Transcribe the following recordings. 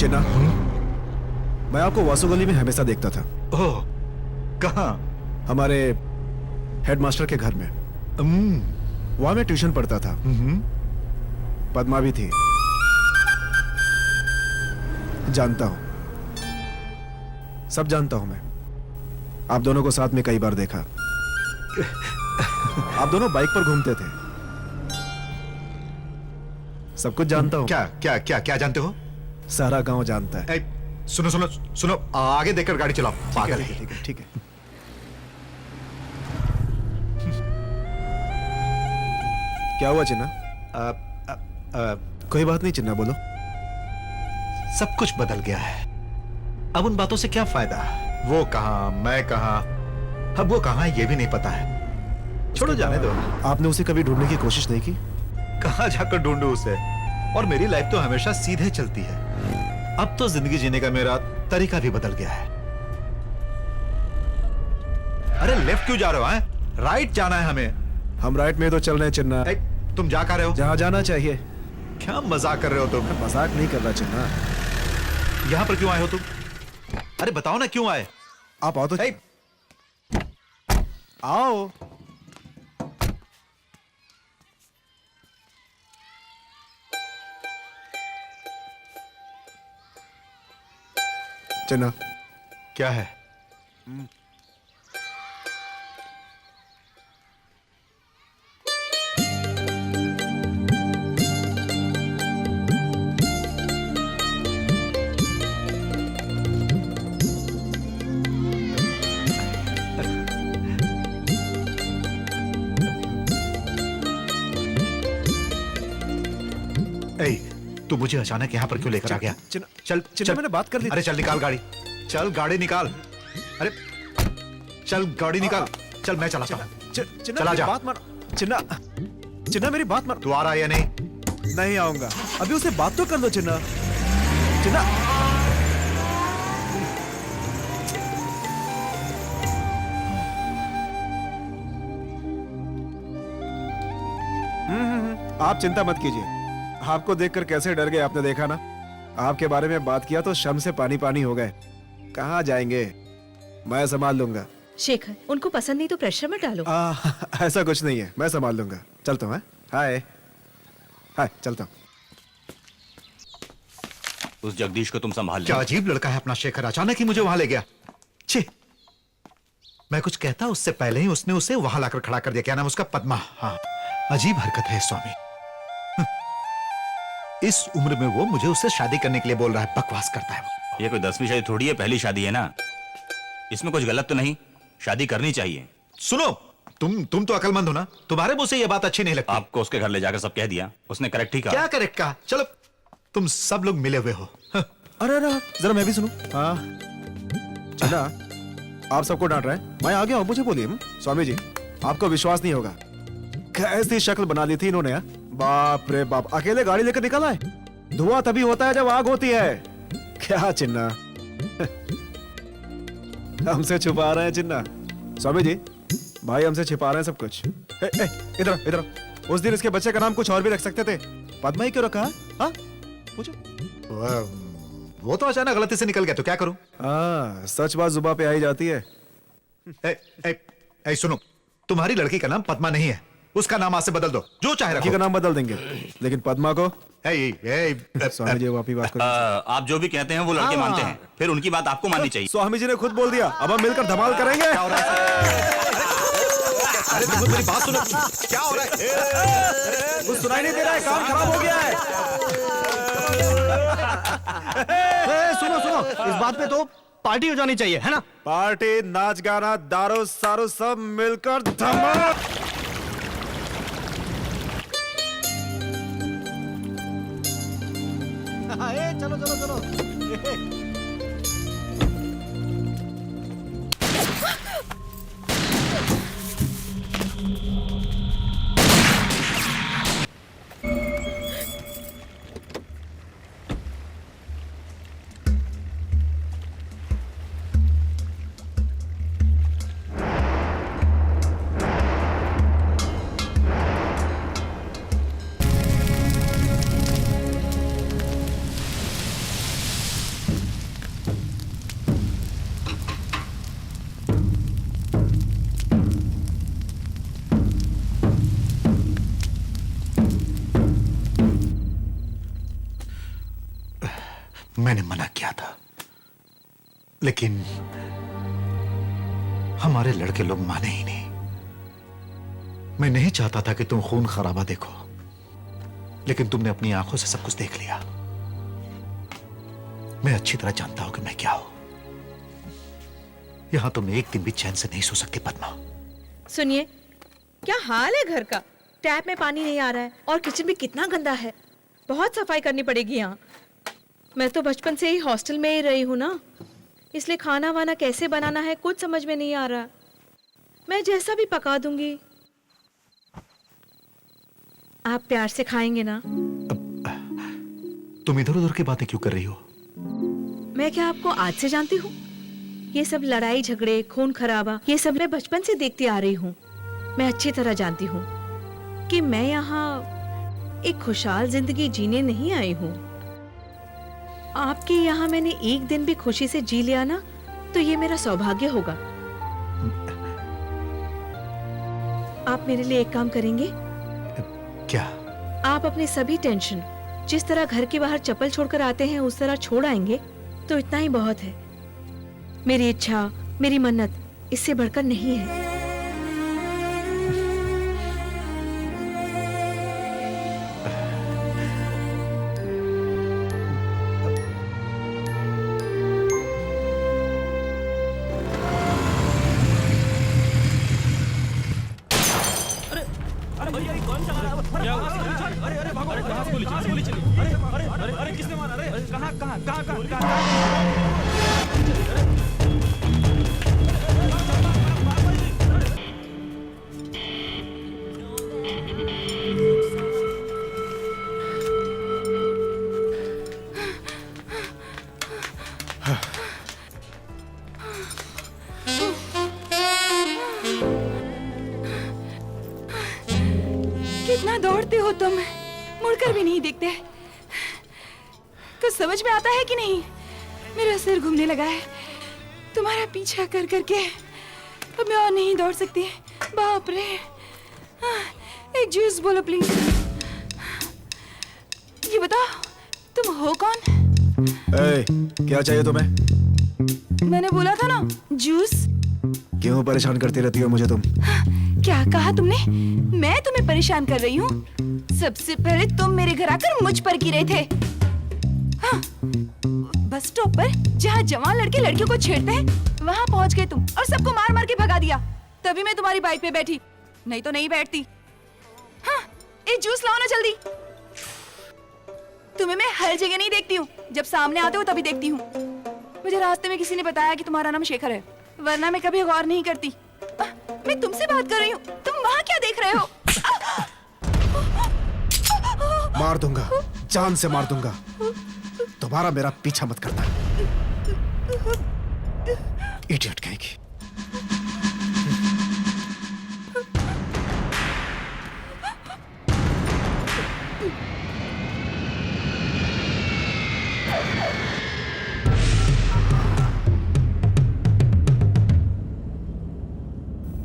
चिन्ना, मैं आपको वासु गली में हमेशा देखता था। ओह, कहाँ? हमारे हेडमास्टर के घर में। वहां मैं ट्यूशन पढ़ता था। पद्मा भी थी। जानता हूं, सब जानता हूं मैं। आप दोनों को साथ में कई बार देखा। आप दोनों बाइक पर घूमते थे। सब कुछ जानता हूं। क्या क्या क्या क्या जानते हो? सारा गांव जानता है। सुनो सुनो सुनो, आगे देखकर गाड़ी चलाओ। पागल है। ठीक है, ठीक है। क्या हुआ चिन्ना? कोई बात नहीं चिन्ना, बोलो। सब कुछ बदल गया है। अब उन बातों से क्या फायदा? वो कहां, मैं कहां, अब वो कहां है ये भी नहीं पता है। छोड़ो, जाने दो। आपने उसे कभी ढूंढने की कोशिश नहीं की? कहां जाकर ढूंढूं उसे? और मेरी लाइफ तो हमेशा सीधे चलती है। अब तो जिंदगी जीने का मेरा तरीका भी बदल गया है। अरे लेफ्ट क्यों जा रहे हो? राइट जाना है हमें। हम राइट में तो चल रहे हैं चिन्ना। तुम जा कर रहे हो? जहां जाना चाहिए। क्या मजाक कर रहे हो तुम? मजाक नहीं कर रहा चिन्ना। यहां पर क्यों आए हो तुम? अरे बताओ ना, क्यों आए? आप आओ तो। आओ। चिन्ना, क्या है? तू मुझे अचानक यहाँ पर क्यों लेकर आ गया? चल चल, मैंने बात कर ली। अरे चल निकाल गाड़ी, चल गाड़ी निकाल। अरे चल गाड़ी निकाल। चल मैं चलाता हूँ। चला जा। बात मार चिन्ना। चिन्ना मेरी बात मार। तू आ रहा है या नहीं? नहीं आऊंगा। अभी उसे बात तो कर दो चिन्ना। चिन्ना, आप चिंता मत कीजिए। आपको देखकर कैसे डर गए, आपने देखा ना। आपके बारे में बात किया तो शर्म से पानी पानी हो गए। कहाँ जाएंगे, मैं संभाल लूंगा। शेखर, उनको पसंद नहीं तो प्रेशर मत डालो। ऐसा कुछ नहीं है, मैं संभाल लूंगा। चलता हूँ। हाय हाय, चलता हूँ। उस जगदीश को तुम संभाल लो। क्या अजीब लड़का है अपना शेखर, अचानक ही मुझे वहां ले गया। छी, मैं कुछ कहता उससे पहले ही उसने उसे वहां लाकर खड़ा कर दिया। क्या नाम उसका? पद्मा। हाँ, अजीब हरकत है स्वामी। इस उम्र में वो मुझे उससे शादी करने के लिए बोल रहा है। बकवास करता है वो। ये कोई 10वीं शादी थोड़ी है, पहली शादी है ना। इसमें कुछ गलत तो नहीं? शादी करनी चाहिए। सुनो, तुम तो अकलमंद हो ना। तुम्हारे मुंह से ये बात अच्छी नहीं लगती। आपको उसके घर ले जाकर सब कह दिया? उसने करेक्ट ही कहा। क्या करेक्ट कहा? चलो, तुम सब लोग मिले हुए हो। अरे अरे, जरा मैं भी सुनूं। हाँ चला, आप सबको डांट रहे हैं, मैं आ गया हूं। मुझे बोलिए। स्वामी जी, आपको विश्वास नहीं होगा, कैसी शक्ल बना ली थी इन्होंने। बाप रे बाप, अकेले गाड़ी लेकर निकल आए। धुआं तभी होता है जब आग होती है। क्या चिन्ना, हमसे छुपा रहे हैं चिन्ना। स्वामी जी, भाई हमसे छिपा रहे हैं सब कुछ। इधर इधर, उस दिन इसके बच्चे का नाम कुछ और भी रख सकते थे, पद्मा ही क्यों रखा? हाँ पूछो। वो तो अचानक गलती से निकल गया तो क्या करूं? हाँ, सच बात जुबान पे आई जाती है। सुनो, तुम्हारी लड़की का नाम पद्मा नहीं है। उसका नाम आज से बदल दो, जो चाहे रखो। का नाम बदल देंगे, लेकिन पद्मा को। स्वामी जी, वापी बात करो। आप जो भी कहते हैं वो लड़के मानते हैं, फिर उनकी बात आपको माननी चाहिए। स्वामी जी ने खुद बोल दिया, अब हम मिलकर धमाल करेंगे। अरे तुम मेरी बात सुनो, क्या हो रहा है? कुछ सुनाई नहीं दे रहा है, काम खराब हो गया है। सुनो सुनो, इस बात पे तो पार्टी हो जानी चाहिए, है ना? पार्टी, नाच गाना, दारू सारू सब मिलकर धमाल। चलो चलो चलो। मैंने मना किया था, लेकिन हमारे लड़के लोग माने ही नहीं। मैं नहीं चाहता था कि तुम खून खराबा देखो, लेकिन तुमने अपनी आंखों से सब कुछ देख लिया। मैं अच्छी तरह जानता हूं कि मैं क्या हूं। यहां तुम एक दिन भी चैन से नहीं सो सकती पद्मा। सुनिए, क्या हाल है घर का? टैप में पानी नहीं आ रहा है और किचन भी कितना गंदा है। बहुत सफाई करनी पड़ेगी यहाँ। मैं तो बचपन से ही हॉस्टल में ही रही हूँ ना, इसलिए खाना वाना कैसे बनाना है कुछ समझ में नहीं आ रहा। मैं जैसा भी पका दूंगी। आप प्यार से खाएंगे ना? तुम इधर उधर की बातें क्यों कर रही हो? मैं क्या आपको आज से जानती हूँ? ये सब लड़ाई झगड़े, खून खराबा, ये सब मैं बचपन से देखती आ रही हूँ। मैं अच्छी तरह जानती हूँ कि मैं यहाँ एक खुशहाल जिंदगी जीने नहीं आई हूँ। आपके यहाँ मैंने एक दिन भी खुशी से जी लिया ना, तो ये मेरा सौभाग्य होगा। आप मेरे लिए एक काम करेंगे? क्या? आप अपने सभी टेंशन जिस तरह घर के बाहर चप्पल छोड़कर आते हैं उस तरह छोड़ आएंगे तो इतना ही बहुत है। मेरी इच्छा, मेरी मन्नत इससे बढ़कर नहीं है। कितना दौड़ते हो तुम, मुड़कर भी नहीं देखते। कुछ समझ में आता है कि नहीं? मेरा सिर घूमने लगा है तुम्हारा पीछा कर करके। अब मैं और नहीं दौड़ सकती। बाप रे। एक जूस बोलो प्लीज। ये बताओ तुम हो कौन? क्या चाहिए तुम्हें? मैंने बोला था ना जूस। क्यों परेशान करती रहती हो मुझे तुम? क्या कहा तुमने? मैं तुम्हें परेशान कर रही हूँ? सबसे पहले तुम मेरे घर आकर मुझ पर गिरे थे। हाँ, बस स्टॉप पर जहाँ जवान लड़के लड़कियों को छेड़ते हैं वहाँ पहुँच गए तुम और सबको मार मार के भगा दिया। तभी मैं तुम्हारी बाइक पे बैठी, नहीं तो नहीं बैठती। हाँ, एक जूस लाओ ना जल्दी। तुम्हें मैं हर जगह नहीं देखती हूँ, जब सामने आते हो तभी देखती हूँ। मुझे रास्ते में किसी ने बताया कि तुम्हारा नाम शेखर है, वरना मैं कभी गौर नहीं करती। मैं तुमसे बात कर रही हूँ, तुम वहाँ क्या देख रहे हो? मार दूंगा, जान से मार दूंगा। दोबारा मेरा पीछा मत करना। इडियट कहेगी।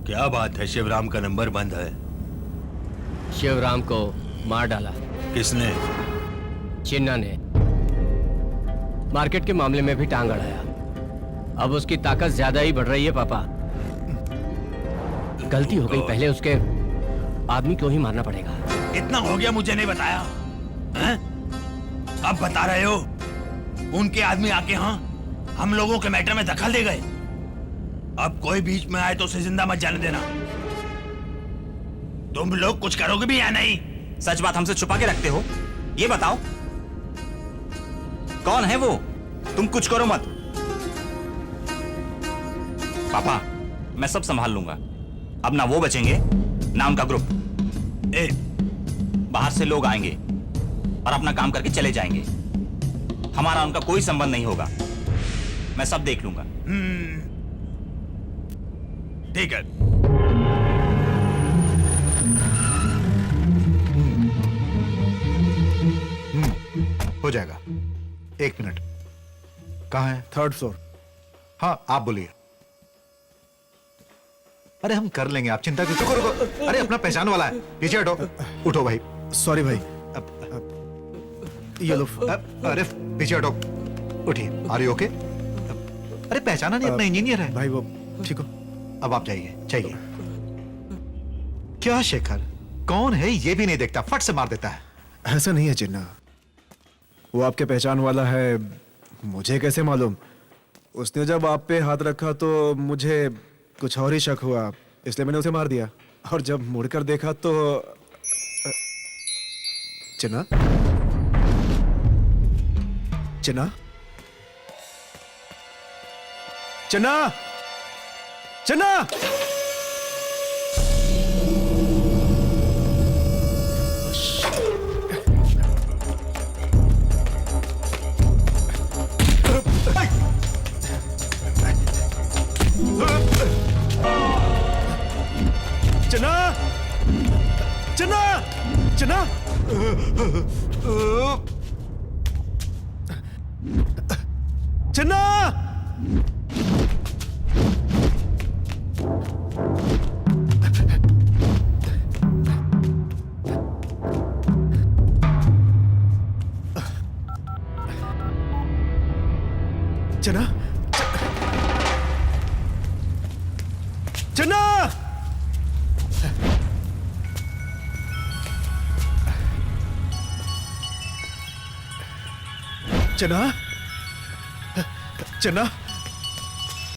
क्या बात है? शिवराम का नंबर बंद है। शिवराम को मार डाला। किसने? चिन्ना ने। मार्केट के मामले में भी टांग अड़ाया। अब उसकी ताकत ज्यादा ही बढ़ रही है पापा। गलती हो गई, पहले उसके आदमी को ही मारना पड़ेगा। इतना हो गया मुझे नहीं बताया हैं? अब बता रहे हो? उनके आदमी आके हाँ हम लोगों के मैटर में दखल दे गए। अब कोई बीच में आए तो उसे जिंदा मत जाने देना। तुम लोग कुछ करोगे भी या नहीं? सच बात हमसे छुपा के रखते हो? ये बताओ कौन है वो? तुम कुछ करो मत। पापा मैं सब संभाल लूंगा। अब ना वो बचेंगे ना उनका ग्रुप। बाहर से लोग आएंगे और अपना काम करके चले जाएंगे। हमारा उनका कोई संबंध नहीं होगा। मैं सब देख लूंगा। ठीक है। हो जाएगा। 1 मिनट। कहाँ है? 3rd floor. हाँ आप बोलिए। अरे हम कर लेंगे, आप चिंता क्यों? रुको। अरे अपना पहचान वाला है, पीछे हटो। उठो भाई। सॉरी भाई। ये लो। अरे पीछे हटो। उठिए, आर यू ओके? अरे पहचाना नहीं, अपना इंजीनियर है। भाई वो ठीक हो? अब आप जाइए, जाइए। क्या शेखर, कौन है ये भी नहीं देखता, फट से मार देता है। ऐसा नहीं है चिन्ना, वो आपके पहचान वाला है, मुझे कैसे मालूम? उसने जब आप पे हाथ रखा तो मुझे कुछ और ही शक हुआ, इसलिए मैंने उसे मार दिया। और जब मुड़कर देखा तो चिन्ना, चिन्ना, चिन्ना, चिन्ना! चिन्ना, चिन्ना, चिन्ना, चिन्ना! चिन्ना, चिन्ना! चिन्ना, चिन्ना,